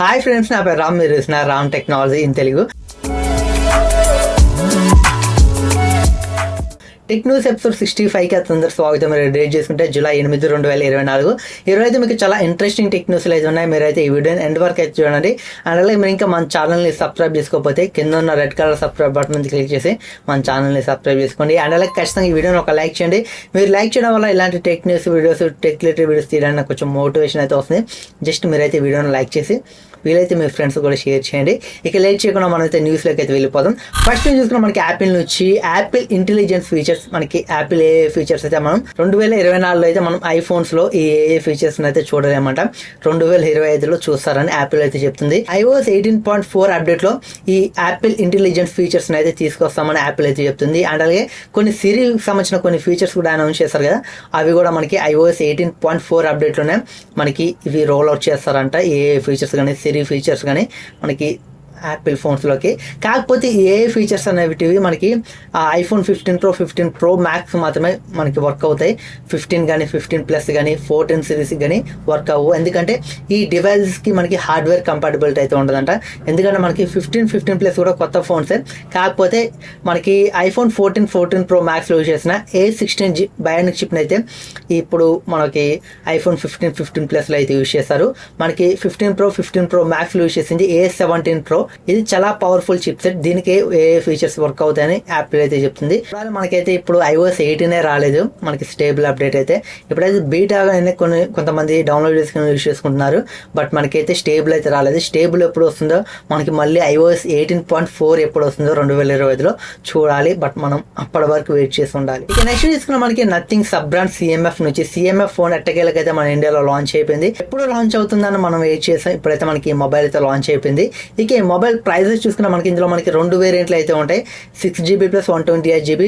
Hi friends, నా పేరు రామ్. మీరు చూసిన Ram technology in Telugu. Tech news episode 65కి అందరూ స్వాగతం. మీరు డేట్ చేసుకుంటే జూలై 8, 2024. ఈరోజు అయితే మీకు చాలా ఇంట్రెస్టింగ్ టెక్ న్యూస్లు అయితే ఉన్నాయి. మీరైతే ఈ వీడియోని ఎండ్ వరకు అయితే చూడండి. అండ్ అలాగే మీరు ఇంకా మన ఛానల్ని సబ్స్క్రైబ్ చేసుకోకపోతే కింద ఉన్న రెడ్ కలర్ సబ్స్క్రైబ్ బటన్ మీద క్లిక్ చేసి మన ఛానల్ని సబ్స్క్రైబ్ చేసుకోండి. అండ్ అలాగే ఖచ్చితంగా ఈ వీడియోని ఒక లైక్ చేయండి. మీరు లైక్ చేయడం వల్ల ఇలాంటి tech news videos, tech related videos తీయడానికి నాకు కొంచెం మోటివేషన్ అయితే వస్తుంది. జస్ట్ మీరైతే వీడియోని లైక్ చేసి వీలైతే మీ ఫ్రెండ్స్ కూడా షేర్ చేయండి. ఇక లేట్ చేయకుండా మనమైతే న్యూస్లోకి అయితే వెళ్ళిపోదాం. ఫస్ట్ న్యూస్ చూసుకున్నా మనకి యాపిల్ నుంచి యాపిల్ ఇంటెలిజెన్స్ ఫీచర్స్, మనకి యాపిల్ ఏ ఫీచర్స్ అయితే మనం 2024లో అయితే మనం ఐఫోన్స్ లో ఈ ఏ ఫీచర్స్ అయితే చూడలేమంట. 2025లో చూస్తారని యాపిల్ అయితే చెప్తుంది. iOS 18.4 అప్డేట్ లో ఈ యాపిల్ ఇంటెలిజెన్స్ ఫీచర్స్ అయితే తీసుకొస్తామని యాపిల్ అయితే చెప్తుంది. అండ్ అలాగే కొన్ని సిరీకి సంబంధించిన కొన్ని ఫీచర్స్ కూడా అనౌన్స్ చేస్తారు కదా, అవి కూడా మనకి iOS 18.4 అప్డేట్ లోనే మనకి ఇవి రోల్ అవుట్ చేస్తారంట. ఏ ఫీచర్స్ కానీ సిరీ ఫీచర్స్ కానీ మనకి యాపిల్ ఫోన్స్లోకి. కాకపోతే ఏ ఫీచర్స్ అనేవి మనకి ఐఫోన్ 15 Pro, 15 Pro Max మాత్రమే మనకి వర్క్ అవుతాయి. 15 కానీ 15 Plus కానీ 14 సిరీస్ కానీ వర్క్ అవ్వవు. ఎందుకంటే ఈ డివైజెస్కి మనకి హార్డ్వేర్ కంపాటబిలిటీ అయితే ఉండదంట. ఎందుకంటే మనకి 15 Plus కూడా కొత్త ఫోన్సే. కాకపోతే మనకి ఐఫోన్ 14 Pro Maxలో యూజ్ చేసిన A16 బయోనిక్ చిప్ని అయితే ఇప్పుడు మనకి ఐఫోన్ 15 Plusలో అయితే యూజ్ చేస్తారు. మనకి 15 Pro, 15 Pro Maxలో యూజ్ చేసింది A17 Pro. ఇది చాలా పవర్ఫుల్ చిప్ సెట్. దీనికి ఏ ఫీచర్స్ వర్క్ అవుతాయని యాపిల్ అయితే చెప్తుంది. మనకైతే ఇప్పుడు iOS 18 రాలేదు, మనకి స్టేబుల్ అప్డేట్ అయితే. ఇప్పుడైతే బీటాగా కొంతమంది డౌన్లోడ్ చేసుకుని యూజ్ చేసుకుంటున్నారు. బట్ మనకైతే స్టేబుల్ అయితే రాలేదు. స్టేబుల్ ఎప్పుడు వస్తుందో, మనకి మళ్ళీ iOS 18.4 ఎప్పుడు వస్తుందో 2025లో చూడాలి. బట్ మనం అప్పటి వరకు వెయిట్ చేసి ఉండాలి. ఇక నెక్స్ట్ తీసుకున్న మనకి నథింగ్ సబ్ బ్రాండ్ CMF నుంచి CMF ఫోన్ ఎట్టకేలకైతే మన ఇండియాలో లాంచ్ అయిపోయింది. ఎప్పుడు లాంచ్ అవుతుందని మనం వెయిట్ చేసాం. ఇప్పుడైతే మనకి మొబైల్ అయితే లాంచ్ అయిపోయింది. ఇక మొబైల్ ప్రైజెస్ చూసుకున్నా మనకి ఇందులో మనకి 2 వేరియంట్లు అయితే ఉంటాయి. 6GB + 128GB,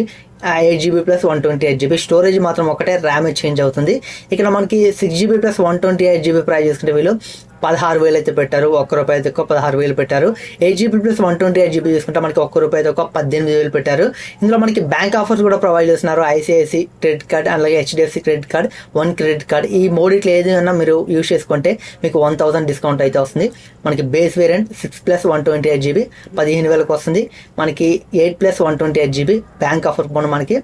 8GB + 128GB. Storage మాత్రం ఒకటే, ర్యామ్ చేంజ్ అవుతుంది. ఇక్కడ మనకి 6GB + 128GB ప్రైస్ చూసుకుంటే వీళ్ళు 16,000 అయితే పెట్టారు. ₹1 తక్కువ 16,000 పెట్టారు. 8GB + 128GB చూసుకుంటే మనకి ₹1 తక్కువ 18,000 పెట్టారు. ఇందులో మనకి బ్యాంక్ ఆఫర్స్ కూడా ప్రొవైడ్ చేస్తున్నారు. ICICI క్రెడిట్ కార్డ్, అలాగే HDFC credit card, one credit card. ఈ మూడిట్లో ఏదైనా మీరు యూజ్ చేసుకుంటే మీకు 1000 డిస్కౌంట్ అయితే వస్తుంది. మనకి బేస్ వేరియంట్ 6 + 128GB 15,000కి వస్తుంది. మనకి 8 + 128GB బ్యాంక్ ఆఫర్ మనకి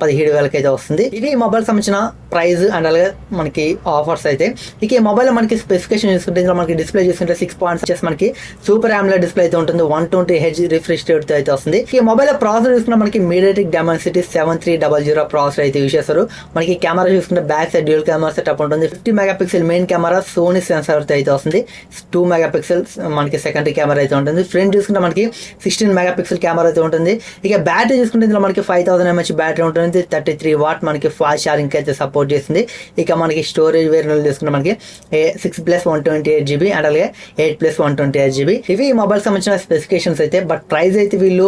17,000కి అయితే వస్తుంది. ఇవి మొబైల్ సంబంధించిన ప్రైస్ అండ్ అలాగే మనకి ఆఫర్స్ అయితే. ఇక ఈ మొబైల్ మనకి స్పెసిఫికేషన్ చూసుకుంటే ఇందులో మనకి డిస్ప్లే చూసుకుంటే 6.6 మనకి సూపర్ AMOLED డిస్ప్లే అయితే ఉంటుంది. 120Hz రిఫ్రెష్ రేట్ అయితే వస్తుంది. ఈ మొబైల్ ప్రాసెసర్ చూసుకుంటే మనకి MediaTek Dimensity 7300 ప్రాసెసర్ అయితే యూజ్ చేస్తారు. మనకి కెమెరా చూసుకుంటే back side dual camera setup ఉంటుంది. 50 megapixel main camera, Sony sensor అయితే వస్తుంది. 2 మెగాపిక్సెల్ మనకి సెకండరీ కెమెరా అయితే ఉంటుంది. ఫ్రంట్ చూసుకుంటే మనకి 16 మెగాపిక్సెల్ కెమెరా అయితే ఉంటుంది. ఇక బ్యాటరీ చూసుకుంటే ఇందులో మనకి 5000 mAh బ్యాటరీ ఉంటుంది. 33W మనకి ఫాస్ట్ ఛార్జింగ్ అయితే సపోర్ట్ చేస్తుంది. ఇక మనకి స్టోరేజ్ వేరియంట్ తీసుకుంటే మనకి 6 + 128GB అండ్ అలాగే 8 + 128GB. ఇవి ఈ మొబైల్ సంబంధించిన స్పెసిఫికేషన్స్ అయితే. బట్ ప్రైస్ అయితే వీళ్ళు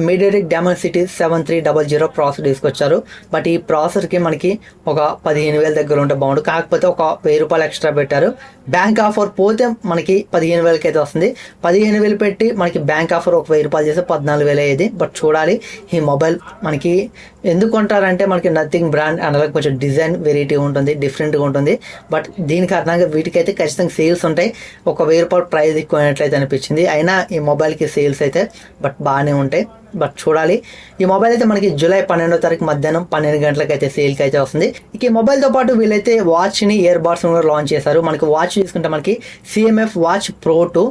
MediaTek Dimensity 7300 ప్రాసెసర్ తీసుకొచ్చారు. బట్ ఈ ప్రాసెసర్కి మనకి ఒక 15,000 దగ్గర ఉంటే బాగుండు. కాకపోతే ఒక ₹1000 ఎక్స్ట్రా పెట్టారు. బ్యాంక్ ఆఫర్ పోతే మనకి 15,000కి అయితే వస్తుంది. 15,000 పెట్టి మనకి బ్యాంక్ ఆఫర్ ఒక ₹1000 చేస్తే 14,000 అయ్యేది. బట్ చూడాలి ఈ మొబైల్ మనకి ఎందుకు కొంటారంటే మనకి నథింగ్ బ్రాండ్ అలాగే కొంచెం డిజైన్ వెరైటీ ఉంటుంది, డిఫరెంట్గా ఉంటుంది. బట్ దీని కారణంగా వీటికైతే ఖచ్చితంగా సేల్స్ ఉంటాయి. ఒక ₹1000 ప్రైస్ ఎక్కువ అయినట్లయితే అనిపించింది. అయినా ఈ మొబైల్కి సేల్స్ అయితే బట్ బాగానే ఉంటాయి. బట్ చూడాలి. ఈ మొబైల్ అయితే మనకి జూలై 12వ తారీఖు మధ్యాహ్నం 12 గంటలకు అయితే సేల్కి అయితే వస్తుంది. ఇక ఈ మొబైల్తో పాటు వీళ్ళైతే వాచ్ని, ఇయర్ బడ్స్ కూడా లాంచ్ చేశారు. మనకి వాచ్ చూసుకుంటే మనకి CMF వాచ్ Pro 2.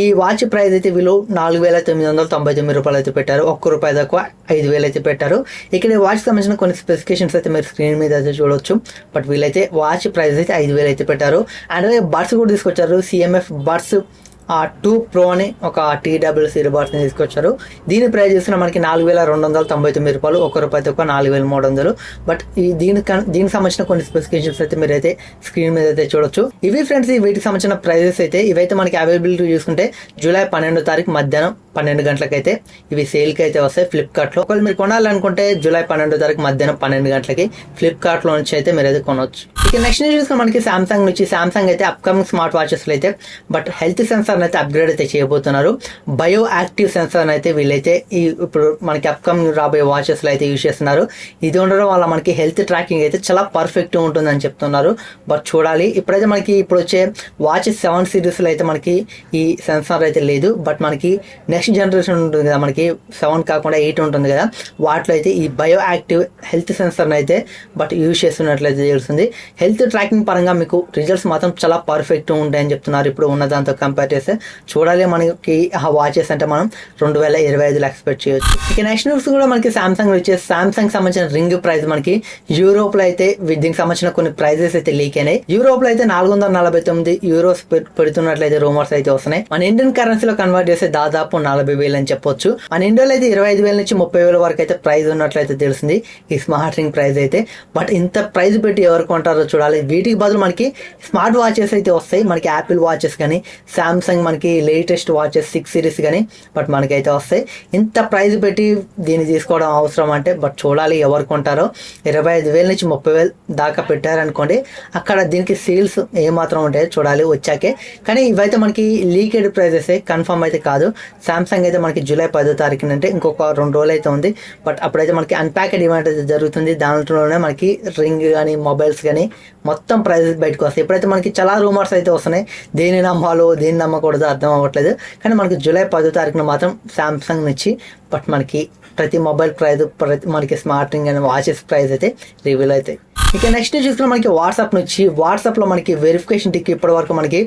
ఈ వాచ్ ప్రైస్ అయితే వీళ్ళు ₹4,999 అయితే పెట్టారు. ₹1 తక్కువ 5,000 అయితే పెట్టారు. ఇక్కడ వాచ్ సంబంధించిన కొన్ని స్పెసిఫికేషన్స్ అయితే మీరు స్క్రీన్ మీద అయితే చూడొచ్చు. బట్ వీళ్ళైతే వాచ్ ప్రైస్ అయితే 5,000 అయితే పెట్టారు. అండ్ అలాగే బడ్స్ కూడా తీసుకొచ్చారు. CMF బడ్స్ 2 Pro అని ఒక TWC బడ్స్ని తీసుకొచ్చారు. దీని ప్రైస్ చూసిన మనకి ₹4,299, ₹1 తక్కువ 4,300. బట్ దీనికి సంబంధించిన కొన్ని స్పెసిఫికేషన్స్ అయితే మీరైతే స్క్రీన్ మీద అయితే చూడొచ్చు. ఇవి ఫ్రెండ్స్ వీటికి సంబంధించిన ప్రైజెస్ అయితే. ఇవైతే మనకి అవైలబిలిటీ చూసుకుంటే జూలై 12వ తారీఖు మధ్యాహ్నం 12 గంటలకైతే ఇవి సేల్కి అయితే వస్తాయి ఫ్లిప్కార్ట్లో. ఒకవేళ మీరు కొనాలనుకుంటే జూలై 12 తారీఖు మధ్యాహ్నం 12 గంటలకి ఫ్లిప్కార్ట్లో నుంచి అయితే మీరు అయితే కొనవచ్చు. ఇక నెక్స్ట్ న్యూస్ మనకి సామ్సంగ్ నుంచి, సామ్సంగ్ అయితే అప్కమింగ్ స్మార్ట్ వాచెస్లో అయితే బట్ హెల్త్ సెన్సార్ అయితే అప్గ్రేడ్ అయితే చేయబోతున్నారు. బయో యాక్టివ్ సెన్సార్ అయితే వీళ్ళైతే ఇప్పుడు మనకి అప్కమింగ్ రాబోయే వాచెస్లో అయితే యూజ్ చేస్తున్నారు. ఇది ఉండడం వల్ల మనకి హెల్త్ ట్రాకింగ్ అయితే చాలా పర్ఫెక్ట్ ఉంటుందని చెప్తున్నారు. బట్ చూడాలి. ఇప్పుడైతే మనకి ఇప్పుడు వచ్చే వాచెస్ 7 సిరీస్లో అయితే మనకి ఈ సెన్సార్ అయితే లేదు. బట్ మనకి నెక్స్ట్ జనరేషన్ ఉంటుంది కదా, మనకి 7 కాకుండా 8 ఉంటుంది కదా, వాటిలో అయితే ఈ బయో యాక్టివ్ హెల్త్ సెన్సర్ని అయితే బట్ యూజ్ చేస్తున్నట్లయితే తెలుస్తుంది. హెల్త్ ట్రాకింగ్ పరంగా మీకు రిజల్ట్స్ మాత్రం చాలా పర్ఫెక్ట్ ఉంటాయని చెప్తున్నారు ఇప్పుడు ఉన్న దాంతో కంపేర్ చేస్తే. చూడాలి మనకి ఆ వాచెస్ అంటే మనం 2025లో ఎక్స్పెక్ట్ చేయొచ్చు. ఇక నెక్స్ట్ న్యూస్ కూడా మనకి సామ్సంగ్ వచ్చేసి సామ్సంగ్ సంబంధించిన రింగ్ ప్రైస్ మనకి యూరోప్లో అయితే దీనికి సంబంధించిన కొన్ని ప్రైజెస్ అయితే లీక్ అయినాయి. యూరోప్లో అయితే 449 యూరోస్ పెడుతున్నట్లయితే రూమర్స్ అయితే వస్తున్నాయి. మన ఇండియన్ కరెన్సీలో కన్వర్ట్ చేస్తే దాదాపు 40,000 అని చెప్పొచ్చు. మన ఇండియాలో అయితే 25,000 నుంచి 30,000 వరకు అయితే ప్రైస్ ఉన్నట్లయితే తెలిసింది ఈ స్మార్ట్ రింగ్ ప్రైస్ అయితే. బట్ ఇంత ప్రైస్ పెట్టి ఎవరు కొంటారో చూడాలి. వీటికి బదులు మనకి స్మార్ట్ వాచెస్ అయితే వస్తాయి. మనకి యాపిల్ వాచెస్ కానీ, సామ్సంగ్ మనకి లేటెస్ట్ వాచెస్ 6 సిరీస్ కానీ బట్ మనకైతే వస్తాయి. ఇంత ప్రైస్ పెట్టి దీన్ని తీసుకోవడం అవసరం అంటే బట్ చూడాలి ఎవరు కొంటారో. 25,000 నుంచి 30,000 దాకా పెట్టారనుకోండి, అక్కడ దీనికి సేల్స్ ఏమాత్రం ఉంటాయో చూడాలి వచ్చాకే. కానీ ఇవైతే మనకి లీకెడ్ ప్రైజెస్ కన్ఫర్మ్ అయితే కాదు. సామ్సంగ్ అయితే మనకి జూలై 10 తారీఖున అంటే ఇంకొక 2 రోజులు అయితే ఉంది. బట్ అప్పుడైతే మనకి అన్ప్యాకెడ్ ఈవెంట్ అయితే జరుగుతుంది. దాంట్లోనే మనకి రింగ్ కానీ మొబైల్స్ కానీ మొత్తం ప్రైజెస్ బయటకు వస్తాయి. ఇప్పుడైతే మనకి చాలా రూమర్స్ అయితే వస్తున్నాయి. దేని నమ్మాలో దేని నమ్మకూడదో అర్థం అవ్వట్లేదు. కానీ మనకి జూలై 10 తారీఖున మాత్రం సామ్సంగ్ నుంచి బట్ మనకి ప్రతి మొబైల్ ప్రైజ్, మనకి smart ring and watches price అయితే రివీల్ అవుతాయి. ఇక నెక్స్ట్ చూసుకున్న మనకి వాట్సాప్ నుంచి, వాట్సాప్లో మనకి వెరిఫికేషన్ టిక్ ఇప్పటి వరకు మనకి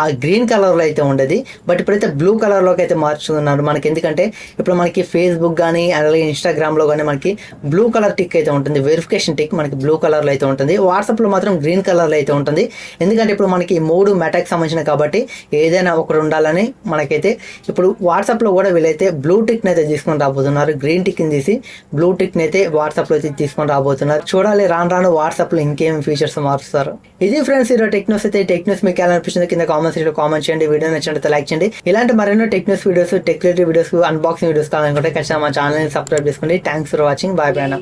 ఆ గ్రీన్ కలర్లో అయితే ఉండేది. బట్ ఇప్పుడైతే బ్లూ కలర్లోకి అయితే మార్చుతున్నారు మనకి. ఎందుకంటే ఇప్పుడు మనకి ఫేస్బుక్ కానీ అలాగే ఇన్స్టాగ్రామ్లో కానీ మనకి బ్లూ కలర్ టిక్ అయితే ఉంటుంది. వెరిఫికేషన్ టిక్ మనకి బ్లూ కలర్లో అయితే ఉంటుంది. వాట్సాప్లో మాత్రం గ్రీన్ కలర్లో అయితే ఉంటుంది. ఎందుకంటే ఇప్పుడు మనకి 3 మెటాకి సంబంధించిన కాబట్టి ఏదైనా ఒకటి ఉండాలని మనకైతే ఇప్పుడు వాట్సాప్లో కూడా వీళ్ళైతే బ్లూ టిక్ని అయితే తీసుకొని రాబోతున్నారు. గ్రీన్ టిక్ని తీసి బ్లూ టిక్ని అయితే వాట్సాప్లో అయితే తీసుకొని రాబోతున్నారు. చూడాలి రాను రాను వాట్సాప్లో ఇంకేం ఫీచర్స్ మారుస్తారు. ఇది ఫ్రెండ్స్ ఈరోజు టెక్నోస్ అయితే. టెక్నోస్ మీకు ఎలా అనిపిస్తుంది కింద కామెంట్స్ కామెంట్ చేయండి. వీడియో నచ్చినట్లయితే లైక్ చేయండి. ఇలాంటి మరెన్నో టెక్నోస్ videos, tech related videos, unboxing videos కావాలనుకుంటే ఖచ్చితంగా మా ఛానల్ని సబ్స్క్రైబ్ చేసుకోండి. Thanks for watching. Bye bye.